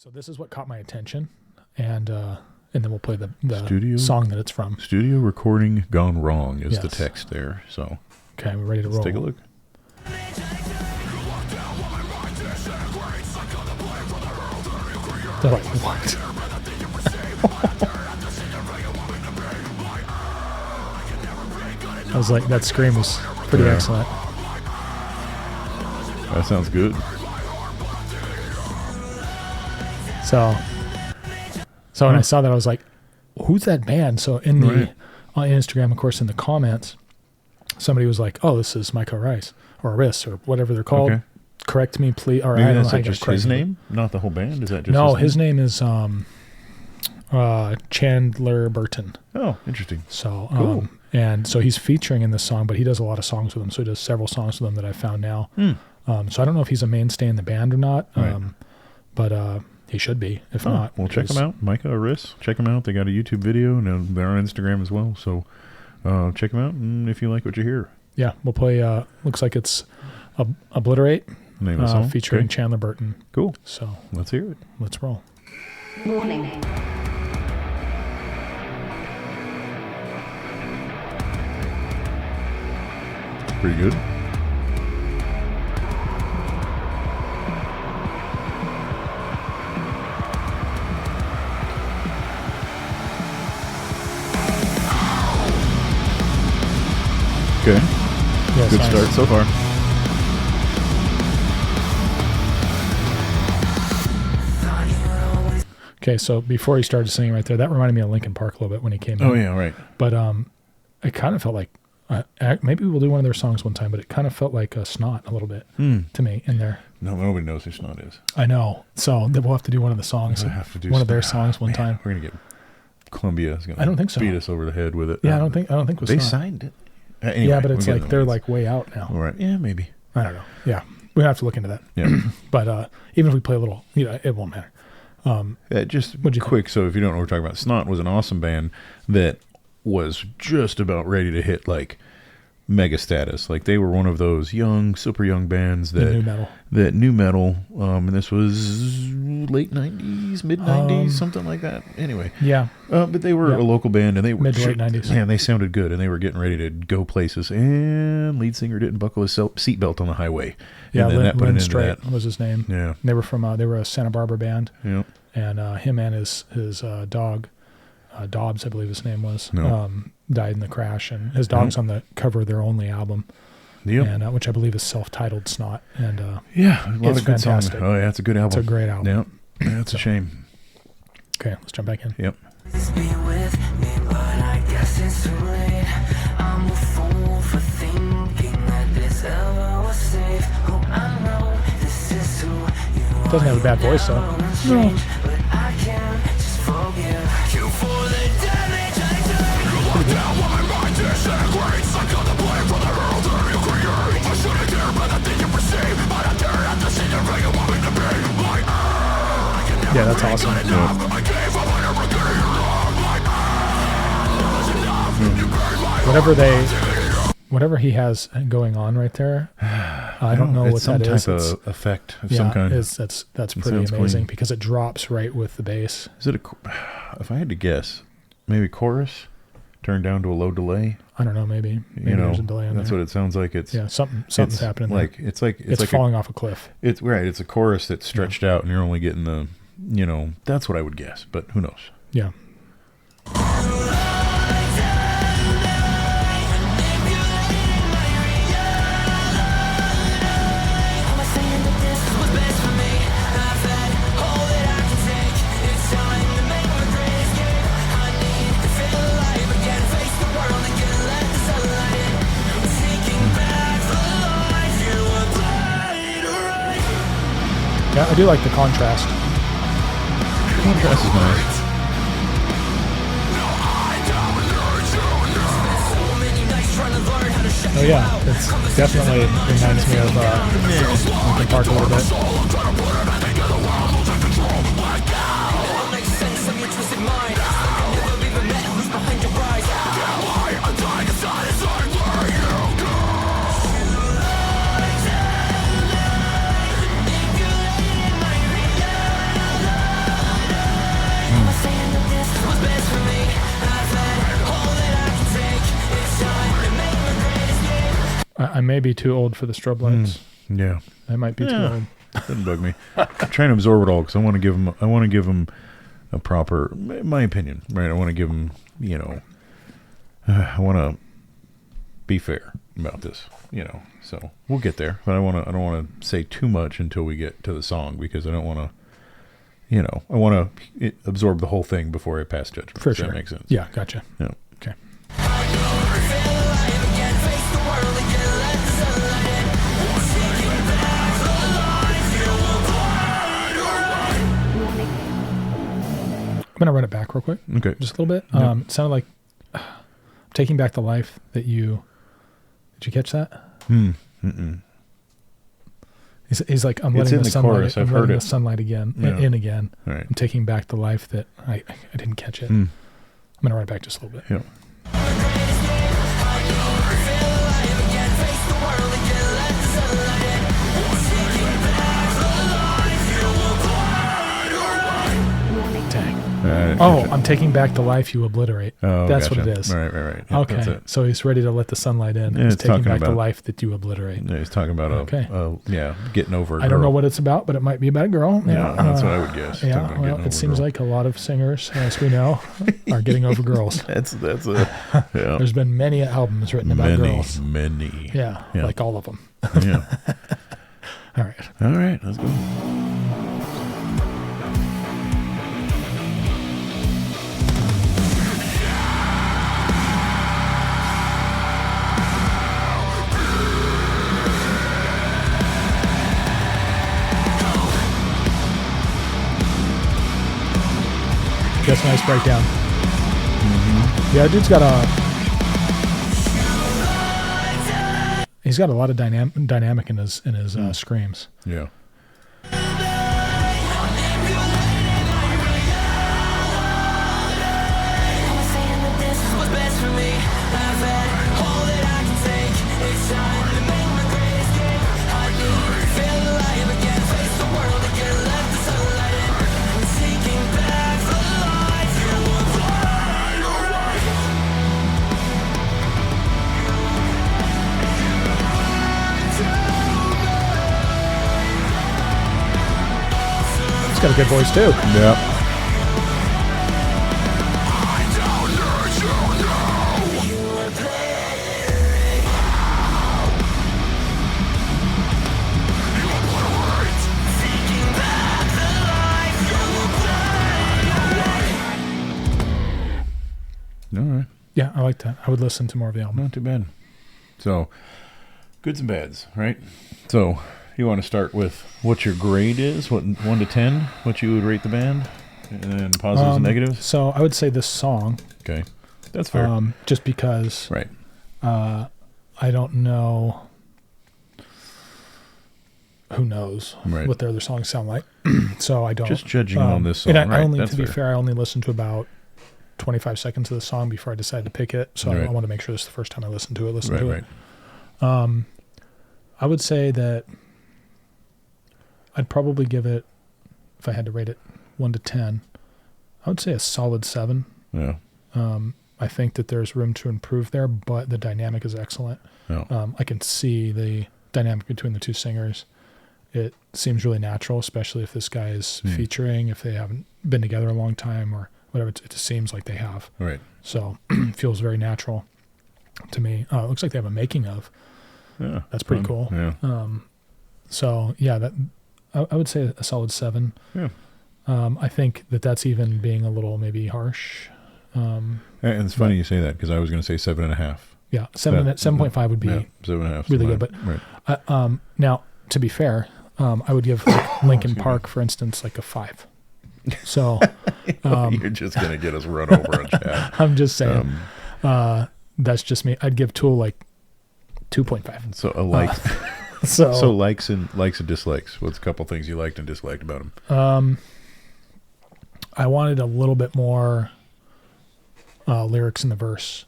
So this is what caught my attention, and then we'll play the Studio, song that it's from. Studio recording gone wrong is the Yes. text there. So okay, we're ready to roll. let's take a look. They're like, what? I was like, that scream was pretty excellent. That sounds good. So when I saw that, I was like, who's that band? So in the on Instagram, of course, in the comments, somebody was like, oh, this is Micah Rice or Riss or whatever they're called. Okay. Correct me, please. Or Maybe I don't that's know like how you just correct his me. name, not the whole band. Is that just No, his name? his name is Chandler Burton. Oh, interesting. So Cool. And so he's featuring in this song, but he does a lot of songs with them. So he does several songs with them that I found now. So I don't know if he's a mainstay in the band or not, but he should be. If not, well, check them out. Micah or Riss, check them out. They got a YouTube video and they're on Instagram as well. So check them out, and if you like what you hear. Yeah, we'll play. Looks like it's Obliterate, Name of the song. featuring Okay. Chandler Burton. Cool. So Let's hear it. let's roll. Warning. Pretty good. Okay. Yeah, Good nice. start so far. Okay, so before he started singing right there, that reminded me of Linkin Park a little bit when he came in. Oh yeah, right. But it kind of felt like maybe we'll do one of their songs one time, but it kind of felt like a Snot a little bit to me in there. No, nobody knows who Snot is. I know. So then we'll have to do one of the songs. We'll have to do one of their Snot. songs one Man, time. We're gonna get Columbia is gonna I don't think so. beat us over the head with it. Yeah, I don't think with they Snot. signed it. Anyway, Yeah, but it's we'll get like in they're the like way out now. All right. Yeah, maybe. I don't know. Yeah, we have to look into that. Yeah. But even if we play a little, it won't matter. Just What'd you quick. So if you don't know what we're talking about, Snot was an awesome band that was just about ready to hit like mega status. Like they were one of those super young bands that new metal. And this was late 90s, mid 90s, something like that. Anyway. Yeah. But they were a local band, and they were mid to late 90s. Man, they sounded good, and they were getting ready to go places. And lead singer didn't buckle his seatbelt on the highway. Yeah, and then that put Lynn an end to Strait that. was his name. Yeah. They were they were a Santa Barbara band. Yeah. And him and his dog, Dobbs, I believe his name was, No. died in the crash. And his dog's on the cover of their only album, Yep. which I believe is self-titled Snot. And Yeah, a lot it's of good songs. fantastic. Oh, yeah, it's a good album. It's a great album. Yeah, that's a shame. Okay, let's jump back in. Yep. Be with me, but I guess it's too late. I'm a fool for thinking that this ever was safe. Oh, I know this is who you are. Doesn't have a bad voice though. No. But I can't just forgive you for the damage I did. You locked down when my mind disintegrates. I got the blame for the world that you create. I shouldn't care about the thing you perceive, but I dare not to see the way you want me to be. Yeah, that's awesome. I gave up on everything Whatever he has going on right there, I don't know what some that is. type of effect of yeah, some kind. that's pretty sounds amazing clean. because it drops right with the bass. Is it if I had to guess, maybe chorus turned down to a low delay? I don't know, maybe there's a delay on that's there. what it sounds like. It's something's happening there. It's like falling off a cliff. It's right. It's a chorus that's stretched out, and you're only getting the, that's what I would guess, but who knows? Yeah. Yeah, I do like the contrast. Contrast is nice. Oh yeah, it's definitely reminds me of Linkin Park a little bit. I may be too old for the strobe lights. Yeah. I might be too old. Doesn't bug me. I'm trying to absorb it all because I want to give them a proper, my opinion, right? I want to give them, I want to be fair about this, So we'll get there, but I don't want to say too much until we get to the song because I don't want to. I want to absorb the whole thing before I pass judgment. For sure. That makes sense. Yeah, gotcha. Yeah. Okay. I'm going to run it back real quick. Okay. Just a little bit. Yep. It sounded like taking back the life that you... Did you catch that? Mm-mm. He's like, I'm letting the sunlight. Chorus. I'm I've letting heard the it. sunlight again, Yeah. in again. All right. I'm taking back the life that I didn't catch it. Mm. I'm going to run it back just a little bit. Yeah. I'm taking back the life you obliterate. Oh, that's gotcha. what it is. Right. Yep, Okay. that's it. So he's ready to let the sunlight in. Yeah, He's it's taking talking back the about- life that you obliterate. Yeah, he's talking about getting over a girl. I don't know what it's about, but it might be about a girl. Yeah, that's what I would guess. Yeah, Talking about well, getting it over seems girl. like a lot of singers, as we know, are getting over girls. That's yeah. There's been many albums written about girls. Many. Yeah, like all of them. Yeah. All right, let's go. That's a nice breakdown. Mm-hmm. Yeah, dude's got he's got a lot of dynamic in his screams. Yeah. Got a good voice too. Yeah. All right. Yeah, I like that. I would listen to more of the album. Not too bad. So, goods and bads, right? So, you want to start with what your grade is, 1 to 10, what you would rate the band, and then positives and negatives? So I would say this song. Okay. That's fair. Just because right. I don't know. Who knows what their other songs sound like. So I don't. Just judging on this song, and I only, That's to be fair. fair, I only listened to about 25 seconds of the song before I decided to pick it. So I want to make sure this is the first time I listen to it. Right. I would say that I'd probably give it, if I had to rate it 1 to 10, I would say a solid 7. Yeah. I think that there's room to improve there, but the dynamic is excellent. Yeah. I can see the dynamic between the two singers. It seems really natural, especially if this guy is featuring, if they haven't been together a long time or whatever. It just seems like they have. Right. So it feels very natural to me. It looks like they have a making of. Yeah. That's pretty cool. Yeah. So yeah, that I would say a solid 7. Yeah. I think that's even being a little maybe harsh. And it's funny you say that because I was going to say 7.5. Yeah, 7.5 would be 7.5 really good. But right. Now, to be fair, I would give Linkin Park, for instance, like a 5. So you're just going to get us run over on chat. I'm just saying. That's just me. I'd give Tool like 2.5. So a like. So likes and dislikes. What's a couple things you liked and disliked about him? I wanted a little bit more lyrics in the verse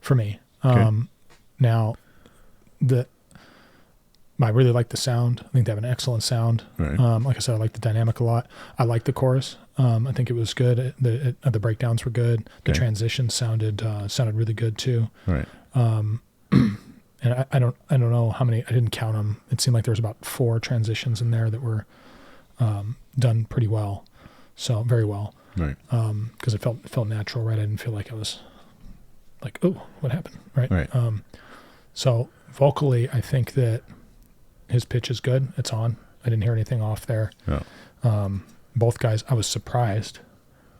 for me. Now, I really like the sound. I think they have an excellent sound. Right. Like I said, I like the dynamic a lot. I like the chorus. I think it was good. The breakdowns were good. The transition sounded really good too. Right. and I don't know how many. I didn't count them. It seemed like there was about 4 transitions in there that were done pretty well, so very well. Right. Because it felt natural, right? I didn't feel like I was like, oh, what happened, right? Right. So vocally, I think that his pitch is good. It's on. I didn't hear anything off there. Yeah. Both guys, I was surprised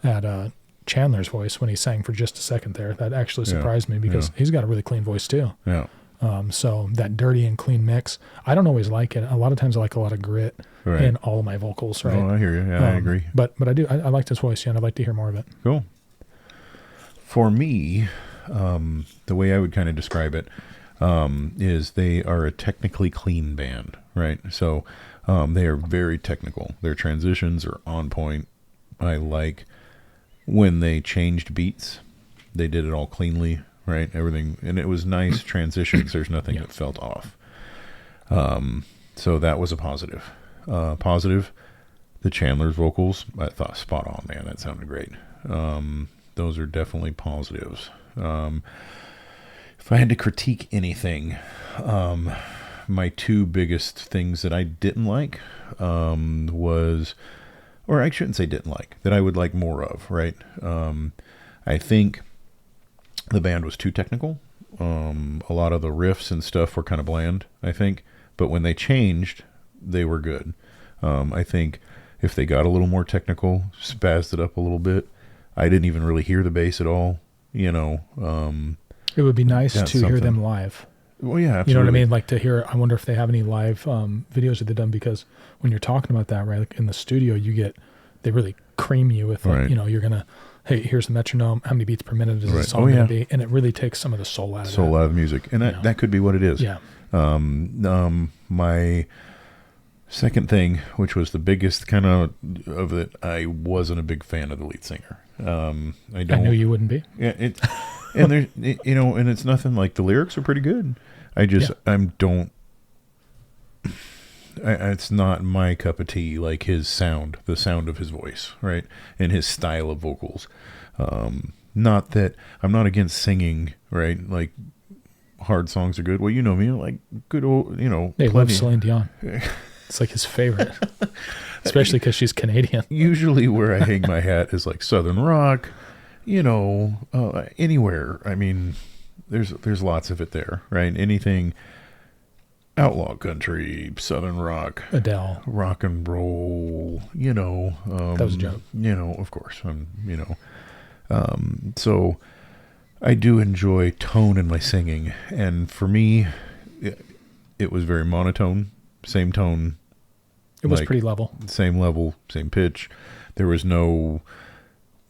at Chandler's voice when he sang for just a second there. That actually surprised me because he's got a really clean voice too. Yeah. So that dirty and clean mix, I don't always like it. A lot of times I like a lot of grit in all of my vocals, right? Oh, I hear you. Yeah, I agree. But I do. I liked his voice, and I'd like to hear more of it. Cool. For me, the way I would kind of describe it is they are a technically clean band, right? So they are very technical. Their transitions are on point. I like when they changed beats. They did it all cleanly, right? Everything, and it was nice transitions. There's nothing that felt off. So that was a positive. Positive. The Chandler's vocals, I thought spot on, man. That sounded great. Those are definitely positives. If I had to critique anything, my 2 biggest things that I didn't like was, or I shouldn't say didn't like, that I would like more of, right? I think the band was too technical. A lot of the riffs and stuff were kind of bland, I think. But when they changed, they were good. I think if they got a little more technical, spazzed it up a little bit, I didn't even really hear the bass at all, you know. It would be nice to hear them live. Well, yeah, absolutely. You know what I mean? Like to hear, I wonder if they have any live videos that they've done, because when you're talking about that, right, like in the studio, they really cream you with, like, you know, you're going to, hey, here's the metronome, how many beats per minute is the song going to be? And it really takes some of the soul out of it. Soul out of music. And that could be what it is. Yeah. My second thing, which was the biggest kind of it, I wasn't a big fan of the lead singer. I knew you wouldn't be. Yeah, and there's, you know, and it's nothing like, the lyrics are pretty good. It's not my cup of tea, like his sound, the sound of his voice, right? And his style of vocals. Not that I'm not against singing, right? Like, hard songs are good. Well, you know me, like good old, you know. They love Celine Dion. It's like his favorite, especially because she's Canadian. Usually where I hang my hat is like Southern rock, you know, anywhere. I mean, there's lots of it there, right? Anything outlaw country, Southern rock, Adele, rock and roll, you know. That was a joke. You know, of course, you know. So I do enjoy tone in my singing, and for me, it was very monotone, same tone. It was pretty level, same pitch. There was no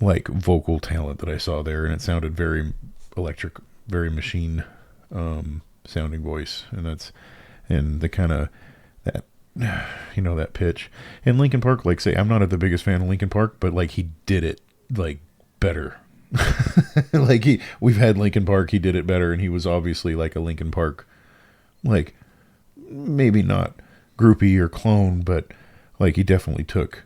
like vocal talent that I saw there, and it sounded very electric, very machine sounding voice, and the kind of that, you know, that pitch. And Linkin Park, like, say, I'm not the biggest fan of Linkin Park, but like he did it like better. Like we've had Linkin Park, he did it better, and he was obviously like a Linkin Park, like maybe not groupie or clone, but like he definitely took,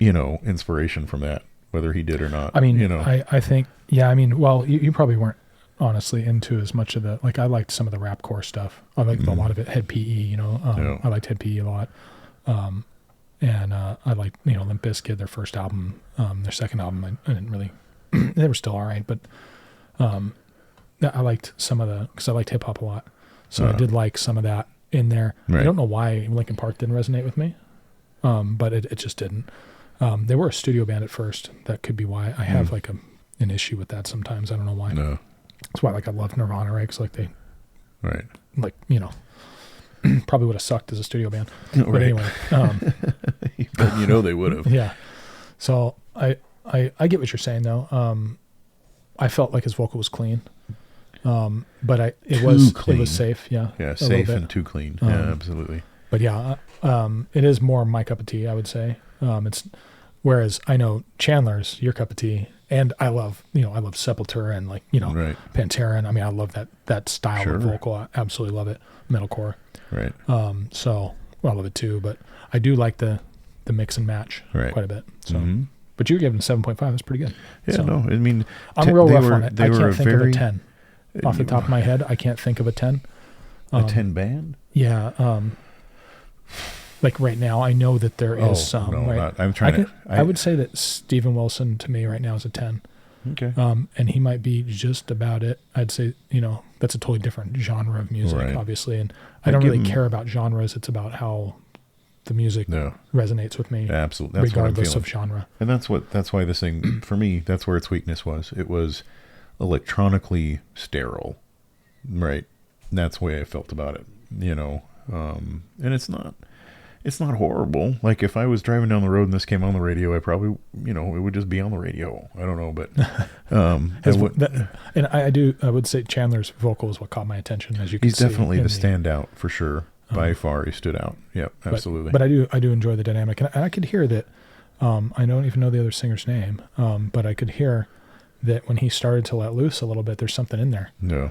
you know, inspiration from that, whether he did or not. I mean, you know, I think, yeah, I mean, well, you probably weren't honestly into as much of the, like, I liked some of the rapcore stuff. I liked a lot of it. Head PE, you know, I liked Head PE a lot. And I liked, you know, Limp Bizkit, their first album, their second album, I didn't really, they were still all right, but I liked some of because I liked hip hop a lot. So I did like some of that in there. Right. I don't know why Linkin Park didn't resonate with me, but it just didn't. They were a studio band at first. That could be why. I have like an issue with that sometimes. I don't know why. No. That's why, like, I love Nirvana, right? Because, like, they, right, like, you know, probably would have sucked as a studio band. But right. Anyway, but you know they would have. Yeah. So I get what you're saying though. I felt like his vocal was clean, but it was safe. Yeah. Yeah, safe and too clean. Yeah, absolutely. But yeah, it is more my cup of tea, I would say. It's whereas I know Chandler's your cup of tea. And I love Sepultura and, like, you know, right. Pantera. And I mean, I love that style of vocal. I absolutely love it. Metalcore. Right. So I love it too, but I do like the mix and match quite a bit. So, but you gave them 7.5. That's pretty good. Yeah, so, no, I mean, I'm real rough on it. I can't think of a 10. off the top of my head. I can't think of a 10. A 10 band? Yeah. Like right now, I know that there is some. No, right? I would say that Steven Wilson to me right now is a 10. Okay. And he might be just about it. I'd say, that's a totally different genre of music, obviously. And I don't really care about genres. It's about how the music resonates with me. Absolutely. That's regardless of genre. And that's why this thing, for me, that's where its weakness was. It was electronically sterile. Right. And that's the way I felt about it, and it's not horrible. Like if I was driving down the road and this came on the radio, I probably, it would just be on the radio. I don't know, but, I would say Chandler's vocal is what caught my attention, as you can see. He's definitely the standout for sure. By far, he stood out. Yep, absolutely. But I do enjoy the dynamic, and I could hear that. I don't even know the other singer's name, but I could hear that when he started to let loose a little bit, there's something in there. Yeah.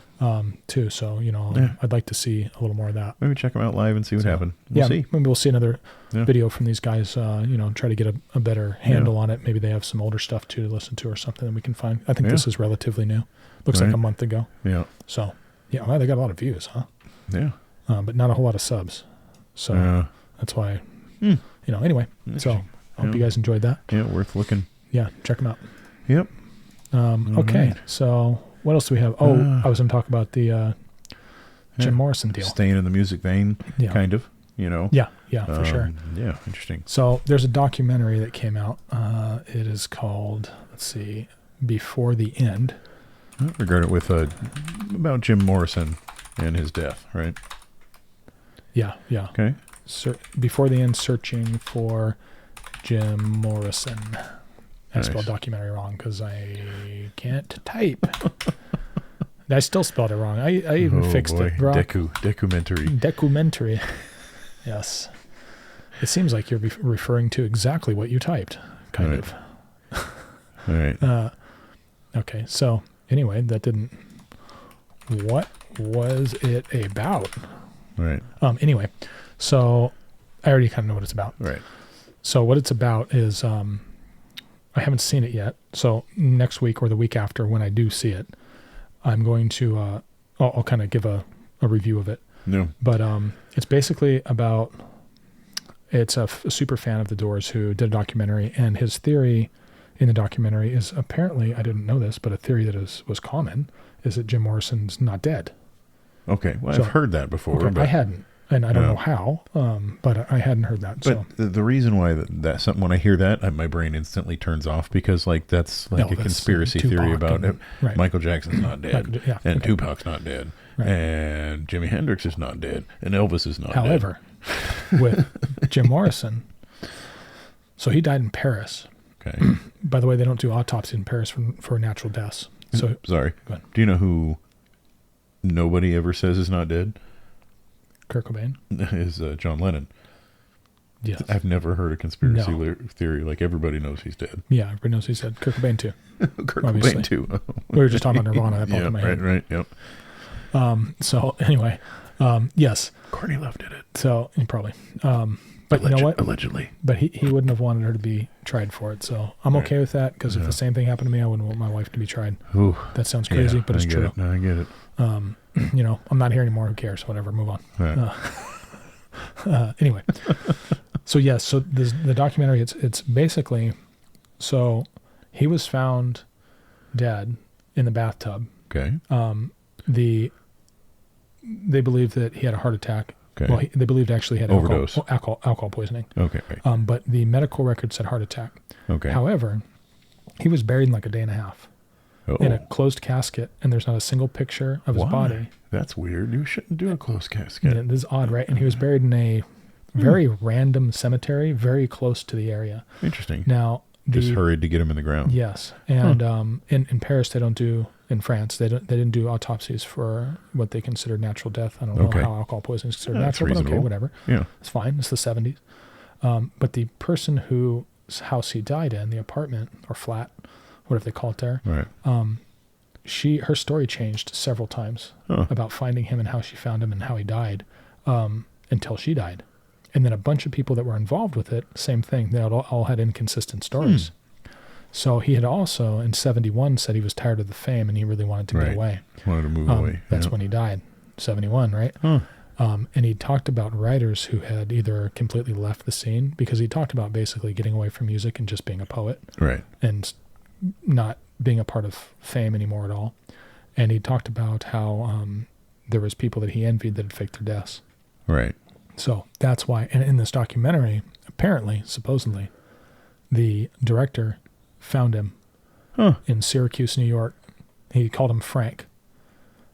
Too. So I'd like to see a little more of that. Maybe check him out live and see what happened. We'll see. Maybe we'll see another video from these guys. Try to get a better handle on it. Maybe they have some older stuff too to listen to or something that we can find. I think this is relatively new. Looks like a month ago. Yeah. So well, they got a lot of views, huh? Yeah. But not a whole lot of subs. So that's why, anyway. So I hope you guys enjoyed that. Yeah, worth looking. Yeah, check them out. Yep. Okay, right. So what else do we have? I was going to talk about the Jim Morrison deal. Staying in the music vein, kind of, Yeah, for sure. Yeah, interesting. So there's a documentary that came out. It is called, Before the End. Regard it with about Jim Morrison and his death, right? Yeah. Okay. Before the End, searching for Jim Morrison. I spelled documentary wrong because I can't type. I still spelled it wrong. I even fixed it. Documentary. Yes. It seems like you're referring to exactly what you typed, kind of. All right. Okay. So anyway, what was it about? Right. Anyway, so I already kind of know what it's about. Right. So what it's about is, I haven't seen it yet. So next week or the week after, when I do see it, I'm going to, I'll kind of give a review of it. No. But it's basically about, it's a super fan of the Doors who did a documentary, and his theory in the documentary is apparently, I didn't know this, but a theory that was common is that Jim Morrison's not dead. Okay. Well, I've heard that before. Okay, but I hadn't. And I don't know how, but I hadn't heard that. But the reason why that's something, when I hear that, my brain instantly turns off, because that's a conspiracy theory about Michael Jackson's not dead, and Tupac's not dead, and Jimi Hendrix is not dead, and Elvis is not dead. However, with Jim Morrison, so he died in Paris. Okay. By the way, they don't do autopsy in Paris for natural deaths. So sorry. Do you know who nobody ever says is not dead? Kurt Cobain is John Lennon. Yes. I've never heard a conspiracy theory like everybody knows he's dead. Yeah, everybody knows he's dead. Kurt Cobain too. Cobain too. We were just talking about Nirvana. That popped in my head. Right. Yep. So anyway, yes. Courtney Love did it. So probably. But you know what? Allegedly. But he wouldn't have wanted her to be tried for it. So I'm okay with that, because if the same thing happened to me, I wouldn't want my wife to be tried. Ooh. That sounds crazy, but it's true. I get it. I'm not here anymore. Who cares? Whatever. Move on. Right. Anyway. So yes. So the documentary, it's basically, so he was found dead in the bathtub. Okay. They believe that he had a heart attack. Okay. Well, they believed actually he had overdose, alcohol poisoning. Okay. Right. But the medical record said heart attack. Okay. However, he was buried in like a day and a half in a closed casket, and there's not a single picture of his body. That's weird. You shouldn't do a closed casket. Yeah, this is odd, right? And he was buried in a very random cemetery, very close to the area. Interesting. Now, just hurried to get him in the ground. Yes, and in Paris they don't do. In France, they didn't do autopsies for what they consider natural death. I don't know how alcohol poisoning is considered natural, but okay, whatever. Yeah, it's fine. It's the 70s. But the person whose house he died in, the apartment or flat, whatever they call it there, right? Her story changed several times about finding him and how she found him and how he died, until she died. And then a bunch of people that were involved with it, same thing. They all had inconsistent stories. So he had also, in 71, said he was tired of the fame and he really wanted to get away. Wanted to move away. That's when he died, 71, right? Huh. And he talked about writers who had either completely left the scene, because he talked about basically getting away from music and just being a poet. Right. And not being a part of fame anymore at all. And he talked about how there was people that he envied that had faked their deaths. Right. So that's why, and in this documentary, apparently, supposedly, the director found him in Syracuse, New York. He called him Frank.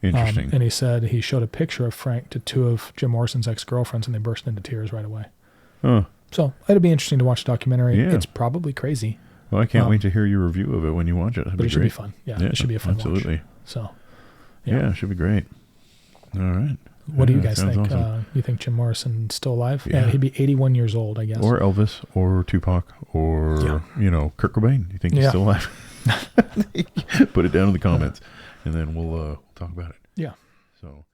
Interesting. And he said he showed a picture of Frank to two of Jim Morrison's ex-girlfriends, and they burst into tears right away. Huh. So it'll be interesting to watch the documentary. Yeah. It's probably crazy. Well, I can't wait to hear your review of it when you watch it. But it should be fun. Yeah, it should be a fun absolutely. watch. So, yeah, it should be great. All right. What do you guys think? Awesome. You think Jim Morrison's still alive? Yeah. He'd be 81 years old, I guess. Or Elvis, or Tupac, or, Kurt Cobain. You think he's still alive? Put it down in the comments, and then we'll talk about it. Yeah. So...